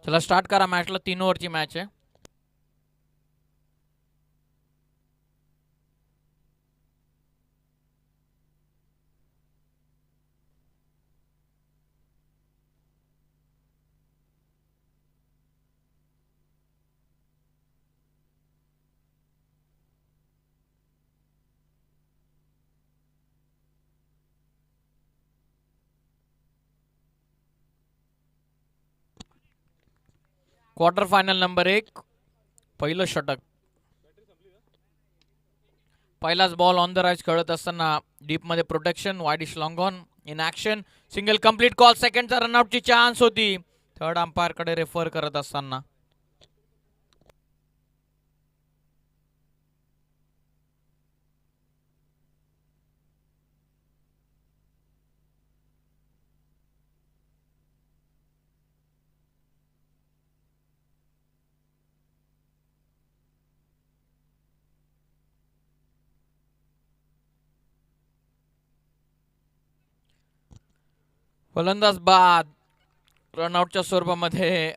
चला स्टार्ट करा मॅचला. 3 ओव्हरची मॅच आहे. क्वार्टर फायनल नंबर 1, पहिलं षटक. पहिलाच बॉल ऑन द राईज खेळत असताना डीप मध्ये protection, wide ish long on in action, single complete call. सेकंडचा रनआउटची चान्स होती. थर्ड अंपायर कडे रेफर करत असताना फलंदाज बाद रनआउटच्या स्वरूपामध्ये.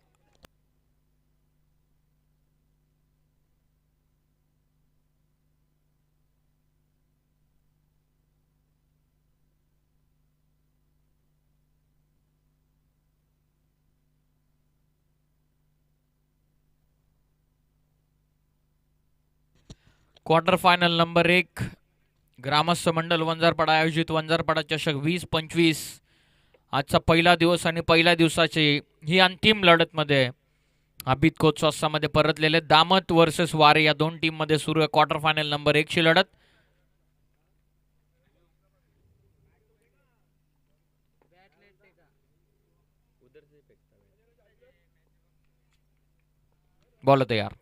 क्वार्टर फायनल नंबर 1, ग्रामस्थ मंडल वंजारपाडा आयोजित वंजारपाडा चषक 2025. आजचा पहिला दिवस आणि पहिल्या दिवसाची ही अंतिम लढतमध्ये अभित कोच स्वस्तामध्ये परतलेले दामत वर्सेस वारे या दोन टीम मध्ये सुरू आहे क्वार्टर फायनल नंबर 1 ची लढत. बॉल तयार.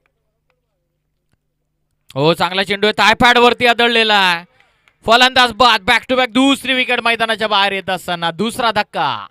हो, चांगला चेंडू आहे, थायपॅड वरती आदळलेला आहे. फलंदाज बाद. बॅक टू बॅक दुसरी विकेट मैदानाच्या बाहेर येत असताना दुसरा धक्का.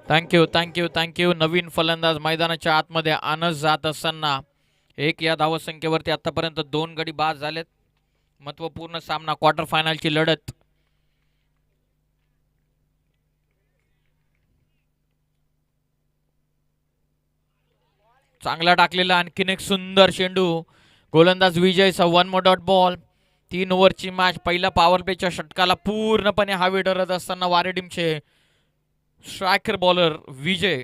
Thank you thank you thank you. नवीन फलंदाज मैदानाच्या आतमध्ये आणत जात असताना 1 या धावसंख्येवरती आतापर्यंत 2 गडी बाद झालेत. महत्वपूर्ण सामना, क्वार्टर फायनलची लढत. चांगला टाकलेला आणखीन एक सुंदर चेंडू. गोलंदाज विजयचा 1 मोर डॉट बॉल. 3 ओव्हरची मॅच. पहिल्या पॉवर प्लेच्या षटकाला पूर्णपणे हवे ठरत असताना वारे टीमचे स्ट्रायकर बॉलर विजय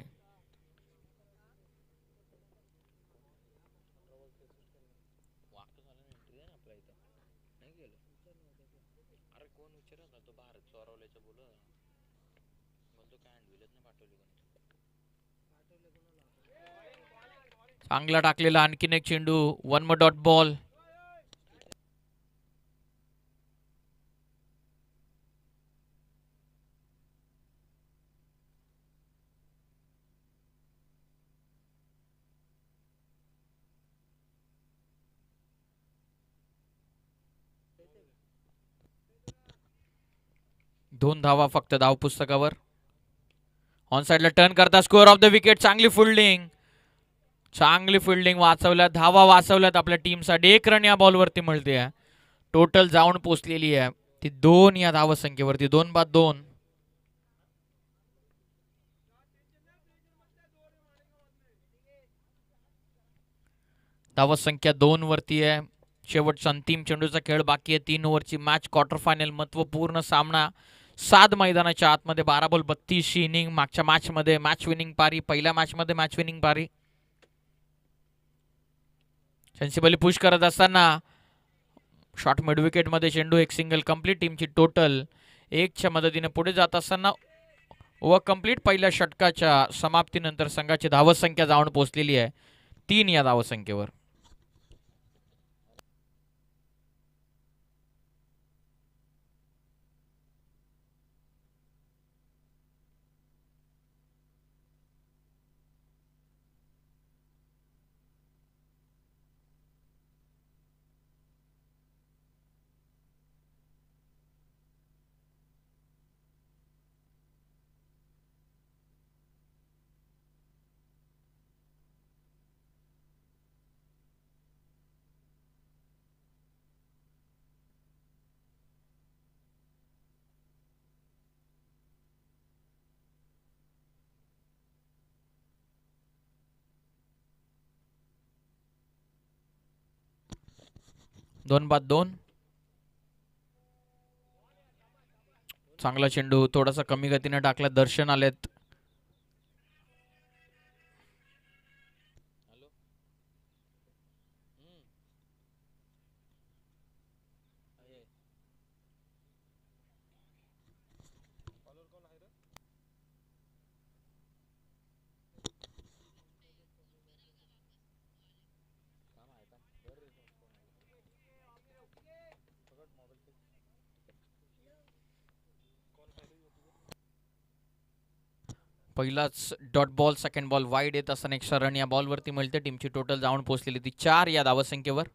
चांगला टाकलेला आणखीन एक चेंडू. 1 मोर डॉट बॉल. दोन धावा फक्त धाव पुस्तकावर. ऑन साइडला टर्न करता स्कोअर ऑफ द विकेट. चांगली फिल्डिंग, चांगली फिल्डिंग. वाचवल्या, धावा वाचवल्यात आपल्या टीमसाठी. 1 रन या बॉलवरती मिळते. टोटल जाऊन पोचलेली आहे ती 2 या धावसंख्येवरती. 2 बाद 2. धावसंख्या 2 वरती आहे. शेवटचा अंतिम चेंडूचा खेळ बाकी आहे. 3 ओव्हरची मॅच, क्वार्टर फायनल, महत्वपूर्ण सामना. 7 मैदानाच्या आतमध्ये 12 बॉल 32 इनिंग. मागच्या मॅच मध्ये मॅच विनिंग पारी, पहिल्या मॅच मध्ये मॅच विनिंग पारी. सेन्सिबली पुश करत असताना शॉर्ट मिड विकेट मध्ये चेंडू. 1 सिंगल कंप्लीट. टीमची टोटल 1च्या मदतीने पुढे जात असताना ओव्हर कंप्लीट. पहिल्या षटकाच्या समाप्तीनंतर संघाची धावसंख्या जाऊन पोहोचलेली आहे 3 या धावसंख्येवर. 2 बाद 2. चांगला चेंडू थोडासा कमी गतीने टाकला. दर्शन आलेत. पहिलाच dot ball. Second ball wide येत असताना एक्स्ट्रा रन या बॉलवरती मिळते. टीमची टोटल जाऊन पोहोचलेली ती 4 या धावसंख्येवर.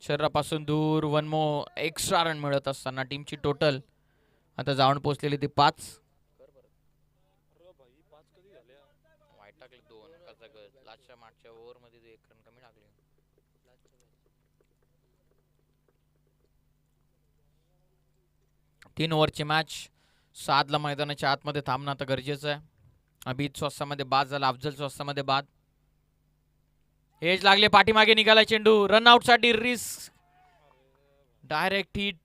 शरीरापासून दूर वन मो एक्स्ट्रा रन मिळत असताना टीमची टोटल आता जाऊन पोहोचलेली ती 5. वाईट टाकले 2. लास्टच्या मागच्या ओव्हरमध्ये 1 रन कमी टाकले. 3 ओव्हरची मॅच. 7 ला मैदानाच्या आतमध्ये थांबणं आता गरजेचं आहे. अभिजित स्वस्तामध्ये बाद झाला. अफजल स्वस्तामध्ये बाद. एज लागले. पाठीमागे निघाला चेंडू. रनआउट साठी रिस्क. Direct hit.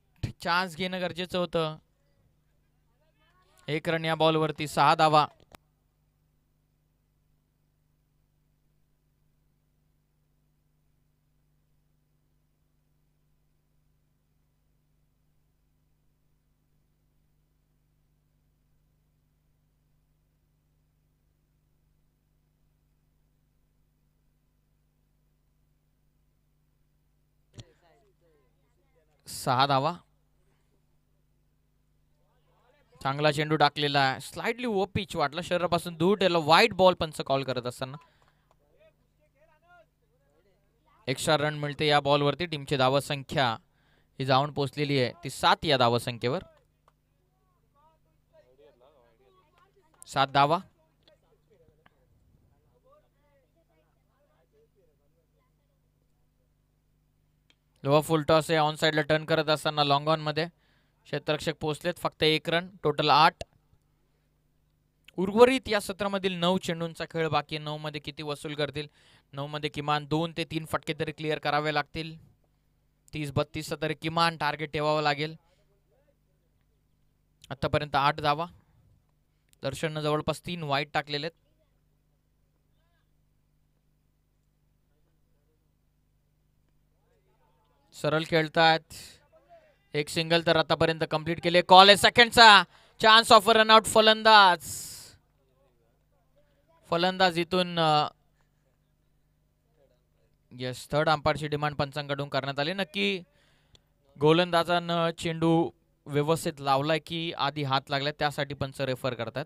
चान्स घेणं गरजेचं होतं. 1 रन या बॉलवरती. 6 धावा. सहा धावा. चांगला चेंडू टाकलेला आहे. स्लाइडली ओ पिच वाटला. शरीरापासून दूर ठेवला. वाईट बॉल पंच कॉल करत असताना एक्स्ट्रा रन मिळते या बॉलवरती. टीमची धावसंख्या ही जाऊन पोहोचलेली आहे ती 7 या धावसंख्येवर. 7 धावा. लोअर फुल टॉस आहे. ऑन साइडला टर्न करत असताना लॉंग ऑन मध्ये क्षेत्ररक्षक पोहोचलेत. फक्त 1 रन. टोटल 8. उर्वरित या सत्रामधील 9 चेंडूंचा खेळ बाकी. 9 मध्ये किती वसूल करतील? 9 मध्ये किमान 2 ते 3 फटके तरी क्लिअर करावे लागतील. 30-32 तरी किमान टार्गेट ठेवावं लागेल. आतापर्यंत 8 धावा. दर्शननं जवळपास 3 वाईट टाकलेले आहेत. सरळ खेळतात. 1 सिंगल तर आतापर्यंत कंप्लीट केले. कॉल आहे सेकंडचा. Chance of run out. फलंदाज इथून यस थर्ड अंपायरची डिमांड पंचांकडून करण्यात आली. नक्की गोलंदाजानं चेंडू व्यवस्थित लावलाय की आधी हात लागलाय त्यासाठी पंच रेफर करतात.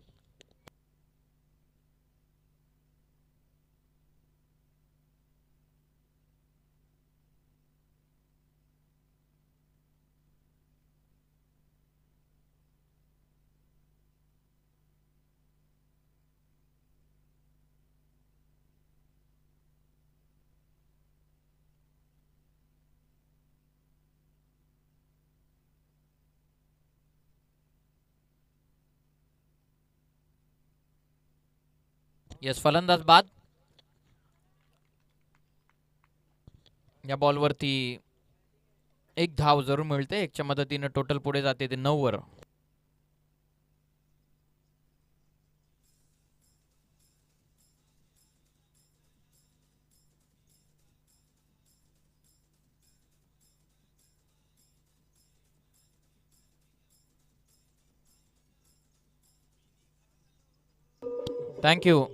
यस फलंदाज बाद. या बॉलवरती 1 धाव जरूर मिळते. 1च्या मदतीने टोटल पुढे जाते ते 9 वर. थँक्यू.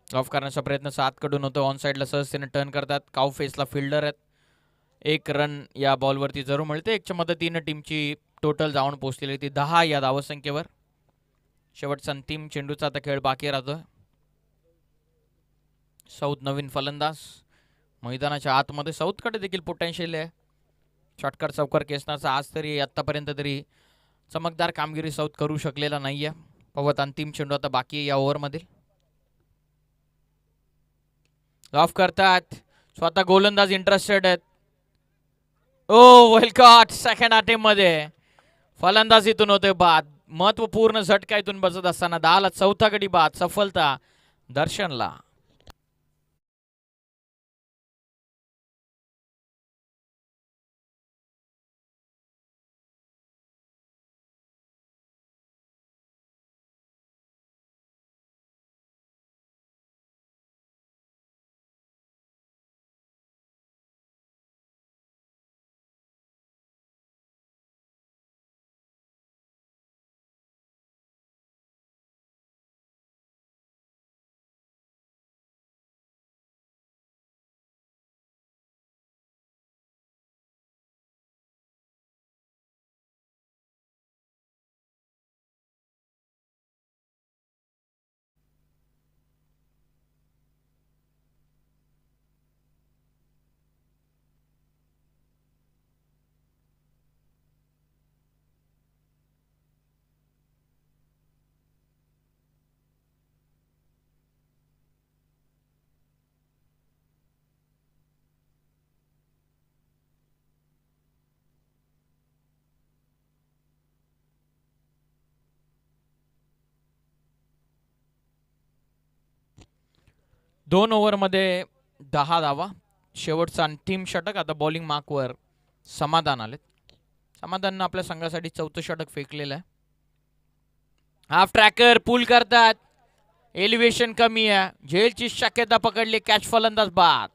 ऑफ करण्याचा प्रयत्न 7 कडून होतो. ऑन साइडला सहजतेने टर्न करतात. काउ फेसला फिल्डर आहेत. 1 रन या बॉलवरती जरूर मिळते. 1च्या मदतीने टीमची टोटल जाऊन पोहोचलेली ती 10 या धावसंख्येवर. शेवटचा अंतिम चेंडूचा आता खेळ बाकी राहतोय. साऊथ नवीन फलंदाज. मैदानाच्या आतमध्ये साऊथकडे देखील पोटेन्शियल आहे. शॉर्टकट चौकार केसनाचा आज तरी आतापर्यंत तरी चमकदार कामगिरी साऊथ करू शकलेला नाहीये. पवत अंतिम चेंडू आता बाकी या ओव्हरमधील. ऑफ करतात. स्वतः गोलंदाज इंटरेस्टेड आहेत. ओ वेलकॉट सेकंड अटेम्प्ट मध्ये फलंदाजीतून होते बाद. महत्वपूर्ण झटका इथून बसत असताना 10ला चौथा गडी बाद. सफलता दर्शनला. दोन ओव्हरमध्ये 10 धावा. शेवटचा अंतिम षटक. आता बॉलिंग मार्कवर समाधान आले. समाधाननं आपल्या संघासाठी चौथं षटक फेकलेलं आहे. हाफ ट्रॅकर पुल करतात. एलिव्हेशन कमी आहे. झेलची शक्यता पकडली. कॅच फलंदाज बाद.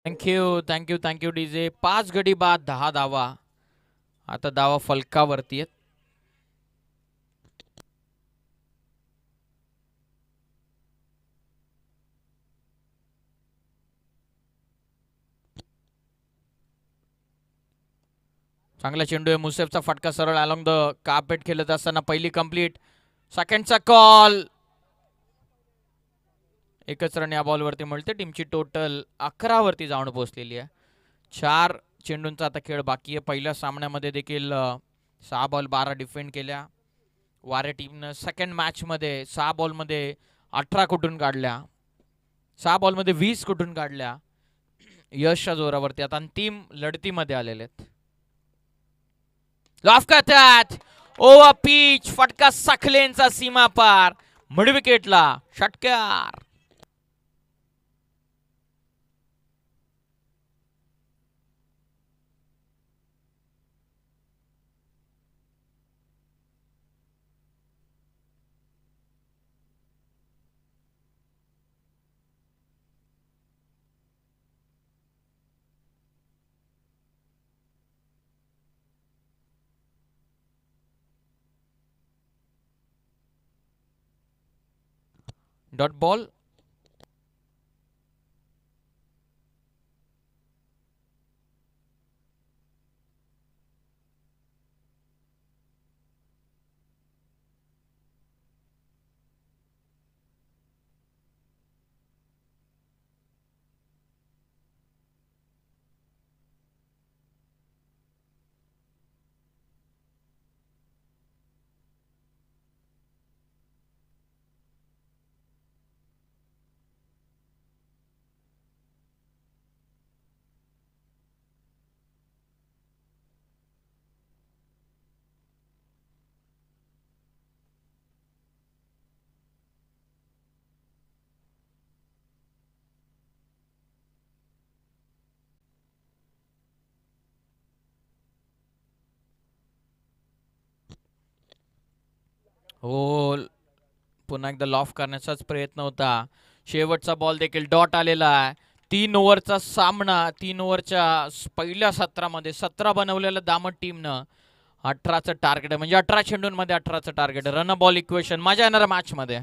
Thank you DJ. 5 गडी बाद 10 धावा. आता धावा फलकावरती आहेत. चांगला चेंडू आहे. मुसेफचा फटका सरळ अलॉंग द कार्पेट खेळत असताना पहिली कंप्लीट. सेकंडचा कॉल. एकच रन या बॉलवरती मिळते. टीमची टोटल 11 वरती जाऊन पोहोचलेली आहे. 4 चेंडूंचा आता खेळ बाकी आहे. पहिल्या सामन्यामध्ये देखील 6 बॉल 12 डिफेंड केल्या वारे टीमनं. सेकंड मॅचमध्ये 6 बॉलमध्ये 18 कुठून काढल्या. 6 बॉलमध्ये 20 कुठून काढल्या. यशच्या जोरावरती आता अंतिम लढतीमध्ये आलेले आहेत. लॉफ करतात. Over pitch. फटका सखलेंचा सीमा पार. मिड विकेटला षटकार. Dot ball. हो, पुन्हा एकदा लॉफ करण्याचाच प्रयत्न होता. शेवटचा बॉल देखील डॉट आलेला आहे. 3 ओव्हरचा सामना. 3 ओव्हरच्या पहिल्या सत्रामध्ये 17 बनवलेल्या दामट टीमनं 18चं टार्गेट आहे, म्हणजे 18 चेंडूंमध्ये 18चं टार्गेट आहे. रन बॉल इक्वेशन, मजा येणार मॅच मध्ये.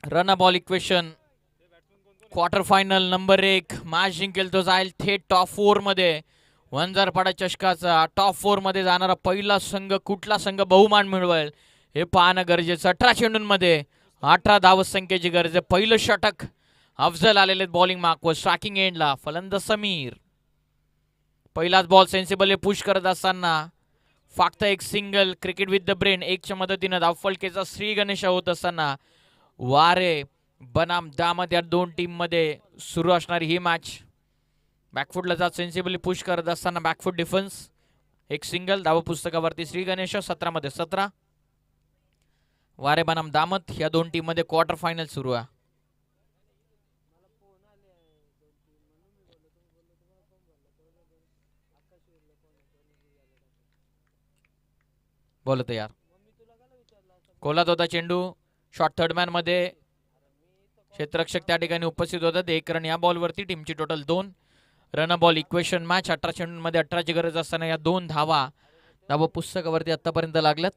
Run ball equation, quarter final number 1 match जिंकेल तो जाईल थेट टॉप 4 मध्ये. वंजारपाडा चषकाचा टॉप 4 मध्ये जाणारा पहिला संघ, कुठला संघ बहुमान मिळवेल हे पाहणं गरजेचं. 18 चेंडूंमध्ये 18 धावत संख्येची गरज आहे. पहिलं षटक अफजल आलेले बॉलिंग मार्कवर, स्ट्रायकिंग एंडला फलंदाज समीर. पहिलाच बॉल सेन्सिबल पुश करत असताना फक्त एक single, cricket with the brain एकच्या मदतीनं धावफलकेचा श्री गणेश होत असताना वारे बनाम दामद या दोन टीम मध्ये सुरू असणारी ही मॅच. बॅकफुटला जात सेन्सिबली पुश करत असताना बॅकफुट डिफेन्स, एक सिंगल, धाव पुस्तकावरती श्री गणेश. 17 मध्ये 17 वारे बनाम दामद या दोन टीम मध्ये क्वार्टर फायनल सुरू आहे. बोलत यार, कोलात होता चेंडू, शॉर्ट थर्डमॅन मध्ये क्षेत्ररक्षक त्या ठिकाणी उपस्थित होतात. 1 रन या बॉलवरती, टीमची total 2 run ball equation match. 18 चेंडूंमध्ये 18ची गरज असताना या 2 धावा धाव पुस्तकावरती आतापर्यंत लागल्यात.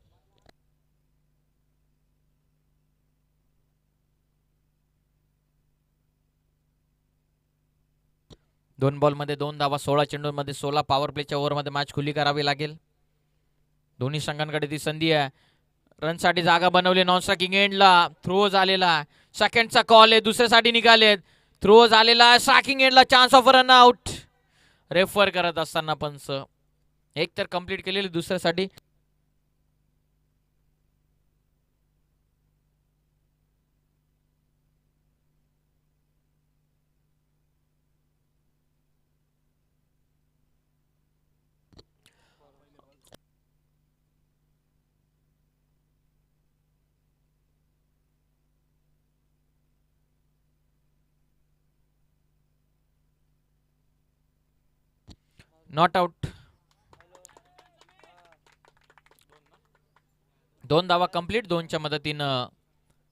दोन बॉल मध्ये 2 धावा, 16 चेंडूंमध्ये 16. पॉवर प्लेच्या ओव्हरमध्ये मॅच खुली करावी लागेल. दोन्ही संघांकडे ती संधी आहे. रनसाठी जागा बनवली. नॉन स्ट्रायकिंग एंडला थ्रो झालेला, सेकंडचा कॉल आहे, दुसऱ्यासाठी निघालेत. थ्रो झालेला, स्ट्रायकिंग एंडला chance of run out. Refer करत असताना पंच एक तर कंप्लीट केलेली, दुसऱ्यासाठी नॉट आउट. 2 धावा कंप्लीट. 2च्या मदतीनं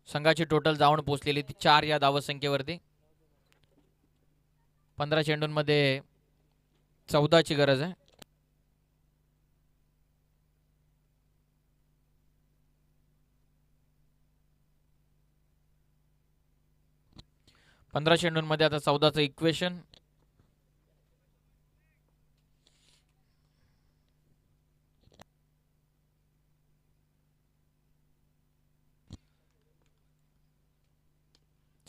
संघाची टोटल धावण पोहोचलेली ती 4 या धावसंख्येवरती. 15 चेंडूंमध्ये 14ची गरज आहे. पंधरा चेंडूंमध्ये आता 14चं इक्वेशन.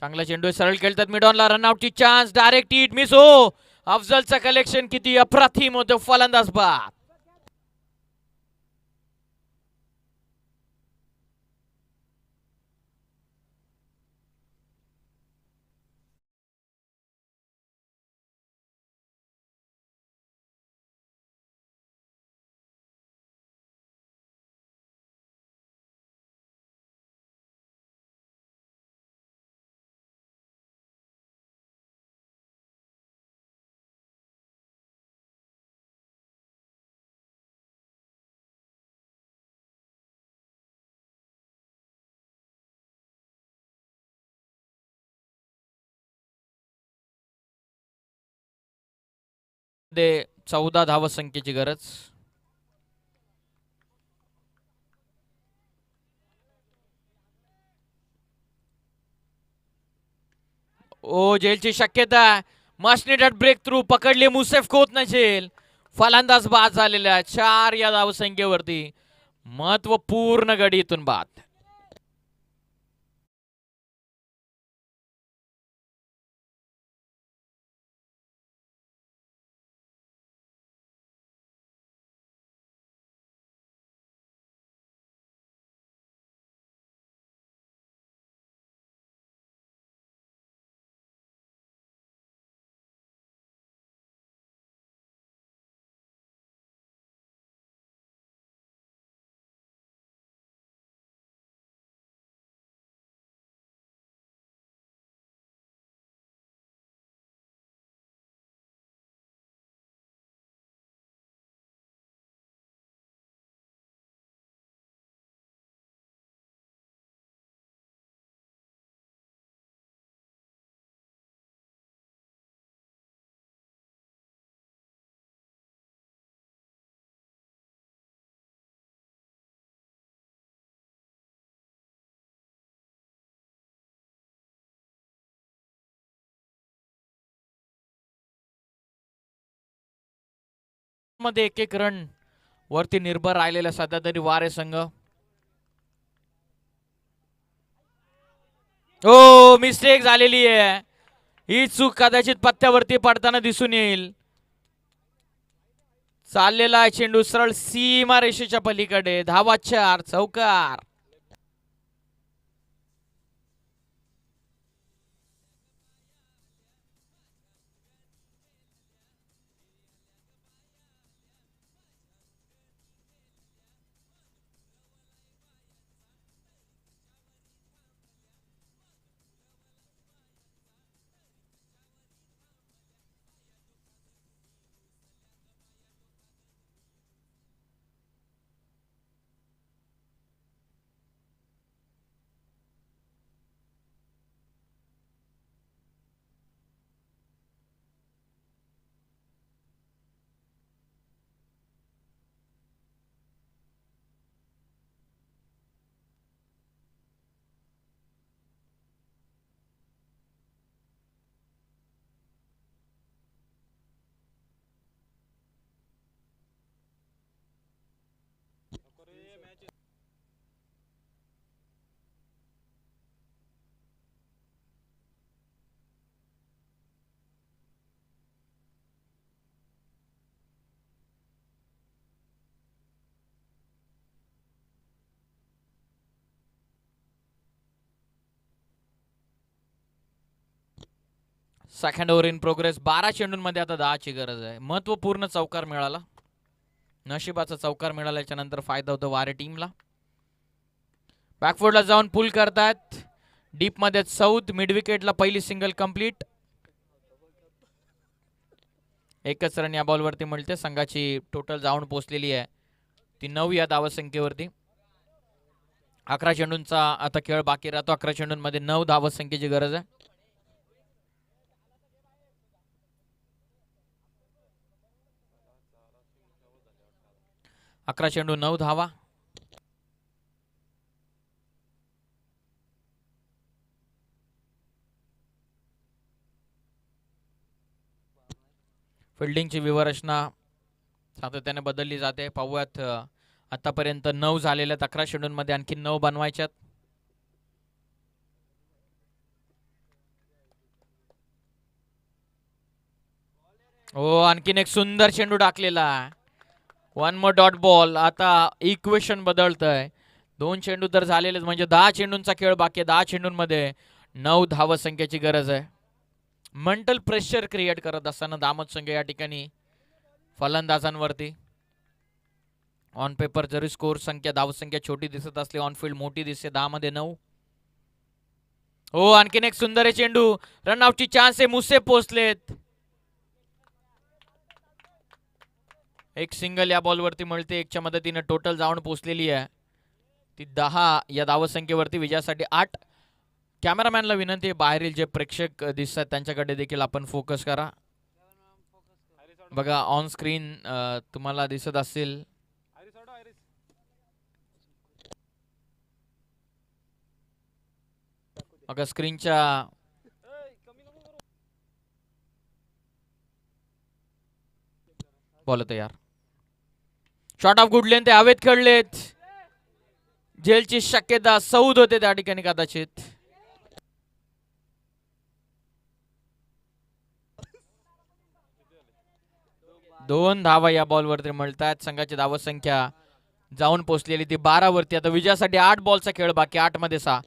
चांगला चेंडू सरळ खेळतात मिडॉनला. रनआउटची चान्स. Direct hit miss. हो, अफजलचं कलेक्शन किती अप्रतिम होतं. फलंदाज बाद. दे 14 धावसंख्येची गरज. ओ, जेलची शक्यता. Must needed breakthrough. पकडली मुसेफ खोत नसेल. फलंदाज बाद झालेला 4 या धावसंख्येवरती. महत्वपूर्ण गडी इथून बाद. मध्ये एक रन वरती निर्भर राहिलेला सध्या तरी वारे संघ. हो, मिस्टेक झालेली आहे. ही चूक कदाचित पत्त्यावरती पडताना दिसून येईल. चाललेला चेंडू सरळ सीमा रेषेच्या पलीकडे. धावा 4. चौकार. Second over in progress. 12 चेंडूंमध्ये आता 10ची गरज आहे. महत्वपूर्ण चौकार मिळाला. नशिबाचा चौकार मिळाल्याच्या नंतर फायदा होतो वारे टीमला. बॅकफोर्डला जाऊन पुल करतात. डीप मध्ये साऊथ. मिड विकेटला पहिली सिंगल कंप्लीट. एकच रन या बॉलवरती मिळते. संघाची टोटल जाऊन पोहोचलेली आहे ती 9 या धावसंख्येवरती. 11 चेंडूंचा आता खेळ बाकी राहतो. 11 चेंडूंमध्ये 9 धावसंख्येची गरज आहे. 11 चेंडू 9 धावा. फिल्डिंगची व्यूहरचना सातत्याने बदलली जाते. पाहूयात आतापर्यंत 9 झालेल्या 11 चेंडूंमध्ये आणखी 9 बनवायच्यात. हो, आणखीन एक सुंदर चेंडू टाकलेला. 1 मोर डॉट बॉल. आता इक्वेशन बदलतंय. 2 चेंडू तर झालेलेच म्हणजे 10 चेंडूंचा खेळ बाकी आहे. 10 चेंडूंमध्ये 9 धावसंख्येची गरज आहे. मेंटल प्रेशर क्रिएट करत असताना दामत संघ या ठिकाणी फलंदाजांवरती. ऑन पेपर जरी स्कोर संख्या धावसंख्या छोटी दिसत असली, ऑन फील्ड मोठी दिसते. 10 मध्ये 9. हो, आणखीन एक सुंदर चेंडू. रनआउटची चान्स आहे. मुसे पोहोचलेत. एक सिंगल या बॉलवरती मिळते. एकच्या मदतीने टोटल जाऊन पोहोचलेली आहे ती 10 या धावसंख्येवरती. विजयासाठी 8. कॅमेरामॅनला विनंती आहे, बाहेरील जे प्रेक्षक दिसतात त्यांच्याकडे देखील आपण फोकस करा. बघा ऑन स्क्रीन तुम्हाला दिसत असेल. बघा स्क्रीनच्या बॉल तयार. शॉट ऑफ गुड लेंथ हवेत खेळलेत. झेलची शक्यता सौद होते त्या ठिकाणी कदाचित. दोन धावा या बॉलवरती मिळतात. संघाची धावसंख्या जाऊन पोहोचलेली ती 12 वरती. आता विजयासाठी 8 बॉलचा खेळ बाकी. 8 मध्ये 6.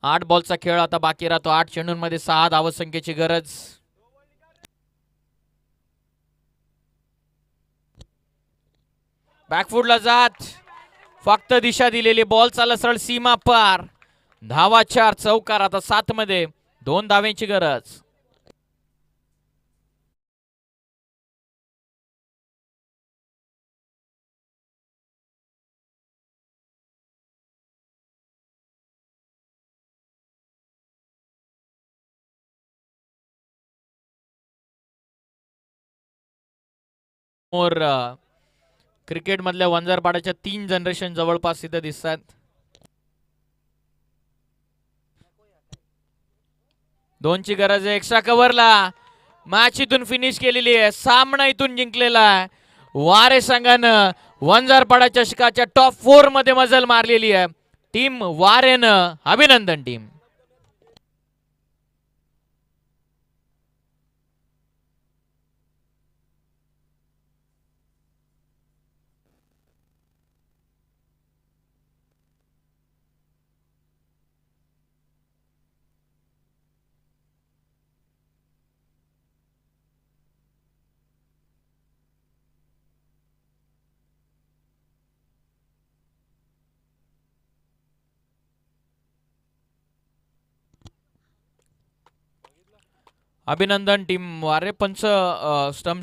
आठ बॉलचा खेळ आता बाकी राहतो. 8 चेंडूंमध्ये 6 धावसंख्येची गरज. बॅकफुटला जात फक्त दिशा दिलेली. बॉल चालला सरळ सीमा पार. धावा 4. चौकार. आता 7 मध्ये 2 धावेची गरज. क्रिकेट मधल्या वंजारपाड्याच्या 3 जनरेशन जवळपास इथे दिसतात. दोनची गरज आहे. एक्स्ट्रा कव्हरला मॅच इथून फिनिश केलेली आहे. सामना इथून जिंकलेला आहे. वारे संघानं वंजारपाडा चषकाच्या टॉप 4 मध्ये मजल मारलेली आहे. टीम वारेनं अभिनंदन टीम. अभिनंदन टीम वारे. पंच स्टंप